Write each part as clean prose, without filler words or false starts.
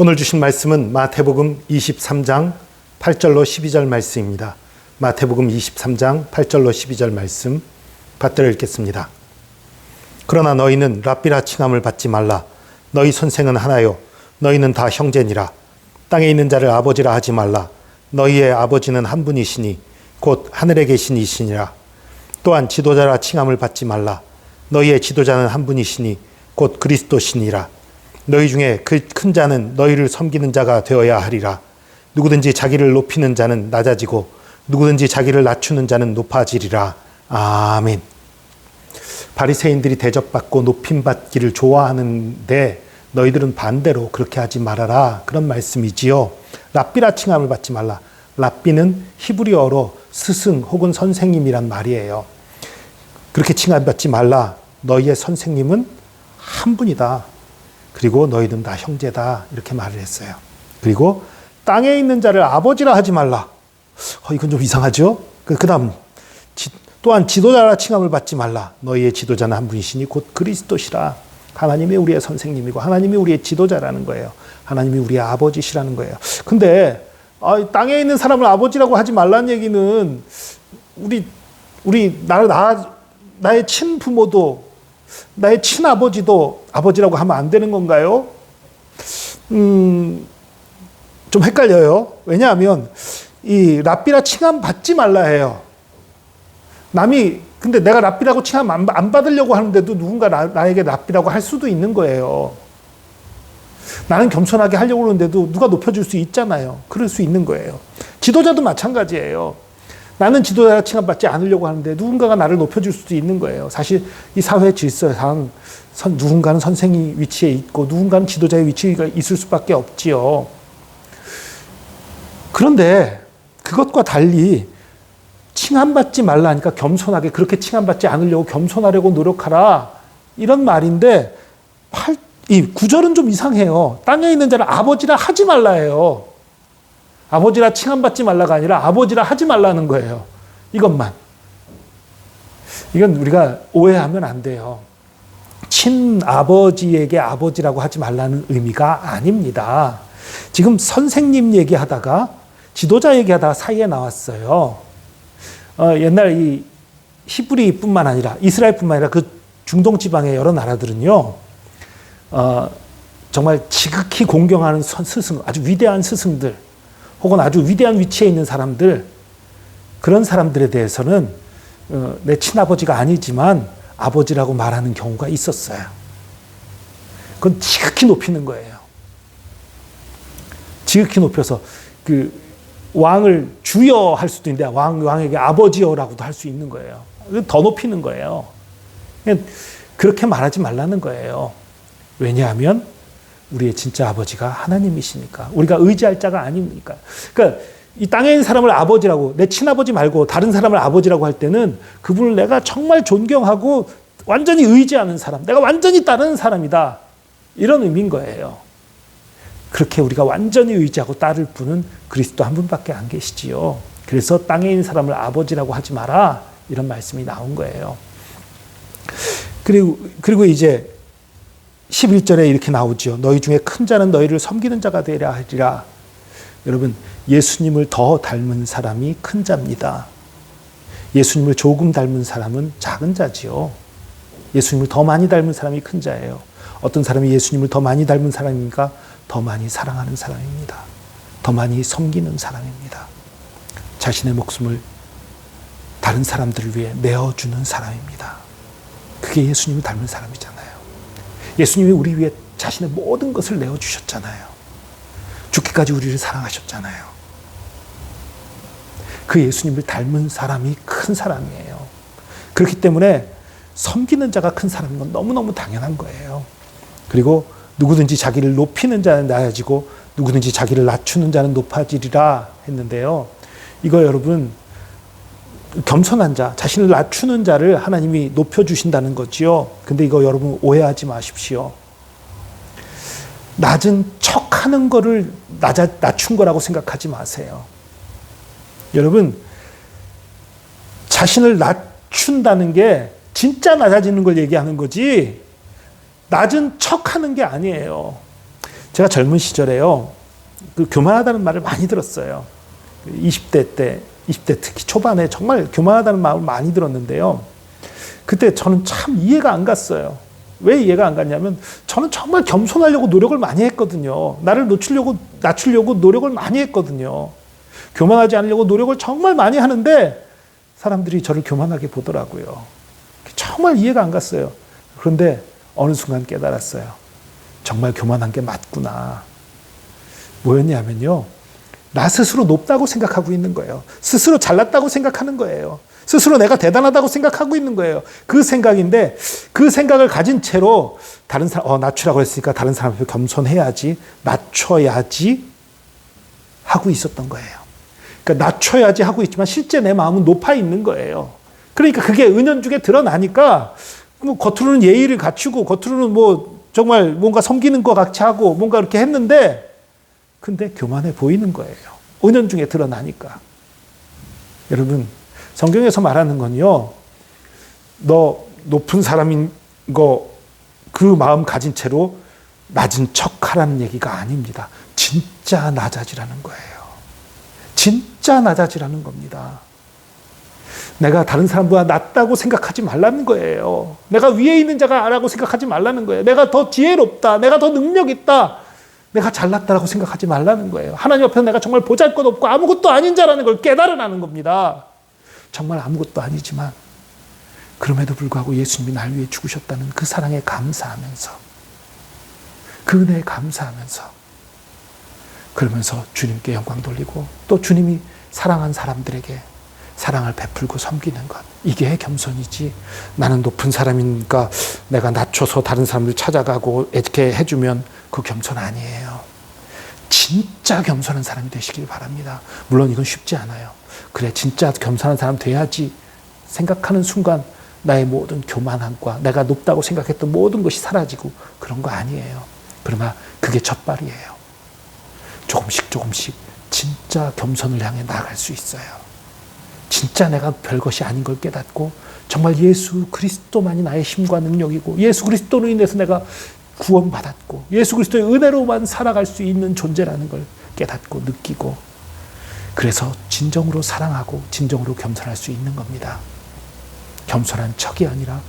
오늘 주신 말씀은 마태복음 23장 8절로 12절 말씀입니다. 마태복음 23장 8절로 12절 말씀 받들어 읽겠습니다. 그러나 너희는 랍비라 칭함을 받지 말라. 너희 선생은 하나요. 너희는 다 형제니라. 땅에 있는 자를 아버지라 하지 말라. 너희의 아버지는 한 분이시니 곧 하늘에 계신 이시니라. 또한 지도자라 칭함을 받지 말라. 너희의 지도자는 한 분이시니 곧 그리스도시니라. 너희 중에 그 큰 자는 너희를 섬기는 자가 되어야 하리라. 누구든지 자기를 높이는 자는 낮아지고 누구든지 자기를 낮추는 자는 높아지리라. 아멘. 바리새인들이 대접받고 높임받기를 좋아하는데 너희들은 반대로 그렇게 하지 말아라. 그런 말씀이지요. 랍비라 칭함을 받지 말라. 랍비는 히브리어로 스승 혹은 선생님이란 말이에요. 그렇게 칭함받지 말라. 너희의 선생님은 한 분이다. 그리고 너희는 다 형제다. 이렇게 말을 했어요. 그리고 땅에 있는 자를 아버지라 하지 말라. 이건 좀 이상하죠? 그 다음 또한 지도자라 칭함을 받지 말라. 너희의 지도자는 한 분이시니 곧 그리스도시라. 하나님이 우리의 선생님이고 하나님이 우리의 지도자라는 거예요. 하나님이 우리의 아버지시라는 거예요. 근데 땅에 있는 사람을 아버지라고 하지 말라는 얘기는 나의 친부모도 나의 친아버지도 아버지라고 하면 안 되는 건가요? 좀 헷갈려요. 왜냐하면 이 랍비라 칭함 받지 말라 해요. 근데 내가 랍비라고 칭함 안 받으려고 하는데도 누군가 나에게 랍비라고 할 수도 있는 거예요. 나는 겸손하게 하려고 하는데도 누가 높여줄 수 있잖아요. 그럴 수 있는 거예요. 지도자도 마찬가지예요. 나는 지도자 칭함 받지 않으려고 하는데 누군가가 나를 높여줄 수도 있는 거예요. 사실 이 사회 질서상 누군가는 선생님 위치에 있고 누군가는 지도자의 위치가 있을 수밖에 없지요. 그런데 그것과 달리 칭함받지 말라 하니까 겸손하게 그렇게 칭함받지 않으려고 겸손하려고 노력하라. 이런 말인데 이 구절은 좀 이상해요. 땅에 있는 자를 아버지라 하지 말라 해요. 아버지라 칭함받지 말라가 아니라 아버지라 하지 말라는 거예요. 이것만. 이건 우리가 오해하면 안 돼요. 친아버지에게 아버지라고 하지 말라는 의미가 아닙니다. 지금 선생님 얘기하다가 지도자 얘기하다가 사이에 나왔어요. 옛날 이 히브리뿐만 아니라 이스라엘뿐만 아니라 그 중동 지방의 여러 나라들은요. 정말 지극히 공경하는 스승, 아주 위대한 스승들 혹은 아주 위대한 위치에 있는 사람들, 그런 사람들에 대해서는 내 친아버지가 아니지만 아버지라고 말하는 경우가 있었어요. 그건 지극히 높이는 거예요. 지극히 높여서 그 왕을 주여 할 수도 있는데 왕에게 아버지여라고도 할 수 있는 거예요. 더 높이는 거예요. 그렇게 말하지 말라는 거예요. 왜냐하면 우리의 진짜 아버지가 하나님이시니까. 우리가 의지할 자가 아닙니까? 그러니까 이 땅에 있는 사람을 아버지라고, 내 친아버지 말고 다른 사람을 아버지라고 할 때는 그분을 내가 정말 존경하고 완전히 의지하는 사람, 내가 완전히 따르는 사람이다. 이런 의미인 거예요. 그렇게 우리가 완전히 의지하고 따를 분은 그리스도 한 분밖에 안 계시지요. 그래서 땅에 있는 사람을 아버지라고 하지 마라. 이런 말씀이 나온 거예요. 그리고 이제 11절에 이렇게 나오죠. 너희 중에 큰 자는 너희를 섬기는 자가 되리라 하리라. 여러분, 예수님을 더 닮은 사람이 큰 자입니다. 예수님을 조금 닮은 사람은 작은 자지요. 예수님을 더 많이 닮은 사람이 큰 자예요. 어떤 사람이 예수님을 더 많이 닮은 사람입니까? 더 많이 사랑하는 사람입니다. 더 많이 섬기는 사람입니다. 자신의 목숨을 다른 사람들을 위해 내어주는 사람입니다. 그게 예수님을 닮은 사람이잖아요. 예수님이 우리 위해 자신의 모든 것을 내어주셨잖아요. 죽기까지 우리를 사랑하셨잖아요. 그 예수님을 닮은 사람이 큰 사람이에요. 그렇기 때문에 섬기는 자가 큰 사람인 건 너무너무 당연한 거예요. 그리고 누구든지 자기를 높이는 자는 낮아지고 누구든지 자기를 낮추는 자는 높아지리라 했는데요. 이거 여러분, 겸손한 자, 자신을 낮추는 자를 하나님이 높여주신다는 거지요. 근데 이거 여러분 오해하지 마십시오. 낮은 척하는 거를 낮춘 거라고 생각하지 마세요. 여러분, 자신을 낮춘다는 게 진짜 낮아지는 걸 얘기하는 거지 낮은 척하는 게 아니에요. 제가 젊은 시절에요, 그 교만하다는 말을 많이 들었어요. 20대 특히 초반에 정말 교만하다는 말을 많이 들었는데요. 그때 저는 참 이해가 안 갔어요. 왜 이해가 안 갔냐면 저는 정말 겸손하려고 노력을 많이 했거든요. 나를 낮추려고 노력을 많이 했거든요. 교만하지 않으려고 노력을 정말 많이 하는데 사람들이 저를 교만하게 보더라고요. 정말 이해가 안 갔어요. 그런데 어느 순간 깨달았어요. 정말 교만한 게 맞구나. 뭐였냐면요, 나 스스로 높다고 생각하고 있는 거예요. 스스로 잘났다고 생각하는 거예요. 스스로 내가 대단하다고 생각하고 있는 거예요. 그 생각인데 그 생각을 가진 채로 다른 사람, 낮추라고 했으니까 다른 사람 앞에 겸손해야지, 낮춰야지 하고 있었던 거예요. 그러니까 낮춰야지 하고 있지만 실제 내 마음은 높아 있는 거예요. 그러니까 그게 은연중에 드러나니까 뭐 겉으로는 예의를 갖추고 겉으로는 뭐 정말 뭔가 섬기는 것 같이 하고 뭔가 이렇게 했는데 근데 교만해 보이는 거예요. 은연중에 드러나니까. 여러분, 성경에서 말하는 건요, 너 높은 사람인 거 그 마음 가진 채로 낮은 척하라는 얘기가 아닙니다. 진짜 낮아지라는 거예요. 진짜 낮아지라는 겁니다. 내가 다른 사람보다 낫다고 생각하지 말라는 거예요. 내가 위에 있는 자가 아라고 생각하지 말라는 거예요. 내가 더 지혜롭다. 내가 더 능력 있다. 내가 잘났다라고 생각하지 말라는 거예요. 하나님 앞에서 내가 정말 보잘것없고 아무것도 아닌 자라는 걸 깨달으라는 겁니다. 정말 아무것도 아니지만 그럼에도 불구하고 예수님이 날 위해 죽으셨다는 그 사랑에 감사하면서, 그 은혜에 감사하면서, 그러면서 주님께 영광 돌리고 또 주님이 사랑한 사람들에게 사랑을 베풀고 섬기는 것, 이게 겸손이지. 나는 높은 사람이니까 내가 낮춰서 다른 사람들 찾아가고 이렇게 해주면 그 겸손 아니에요. 진짜 겸손한 사람이 되시길 바랍니다. 물론 이건 쉽지 않아요. 그래, 진짜 겸손한 사람 돼야지 생각하는 순간 나의 모든 교만함과 내가 높다고 생각했던 모든 것이 사라지고 그런 거 아니에요. 그러나 그게 첫발이에요. 조금씩 진짜 겸손을 향해 나아갈 수 있어요. 진짜 내가 별것이 아닌 걸 깨닫고 정말 예수 그리스도만이 나의 힘과 능력이고 예수 그리스도로 인해서 내가 구원받았고 예수 그리스도의 은혜로만 살아갈 수 있는 존재라는 걸 깨닫고 느끼고, 그래서 진정으로 사랑하고 진정으로 겸손할 수 있는 겁니다. 겸손한 척이 아니라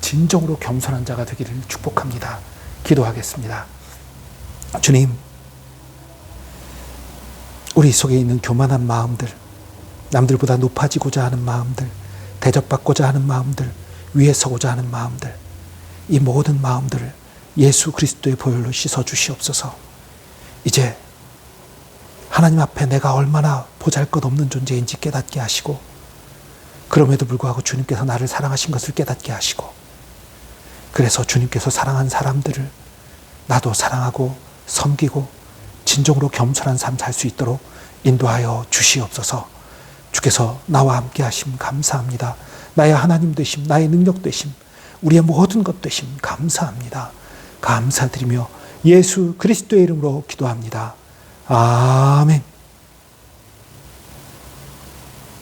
진정으로 겸손한 자가 되기를 축복합니다. 기도하겠습니다. 주님, 우리 속에 있는 교만한 마음들, 남들보다 높아지고자 하는 마음들, 대접받고자 하는 마음들, 위에 서고자 하는 마음들, 이 모든 마음들을 예수 그리스도의 보혈로 씻어 주시옵소서. 이제 하나님 앞에 내가 얼마나 보잘것없는 존재인지 깨닫게 하시고, 그럼에도 불구하고 주님께서 나를 사랑하신 것을 깨닫게 하시고, 그래서 주님께서 사랑한 사람들을 나도 사랑하고 섬기고 진정으로 겸손한 삶 살 수 있도록 인도하여 주시옵소서. 주께서 나와 함께 하심 감사합니다. 나의 하나님 되심, 나의 능력 되심, 우리의 모든 것 되심 감사합니다. 감사드리며 예수 그리스도의 이름으로 기도합니다. 아멘.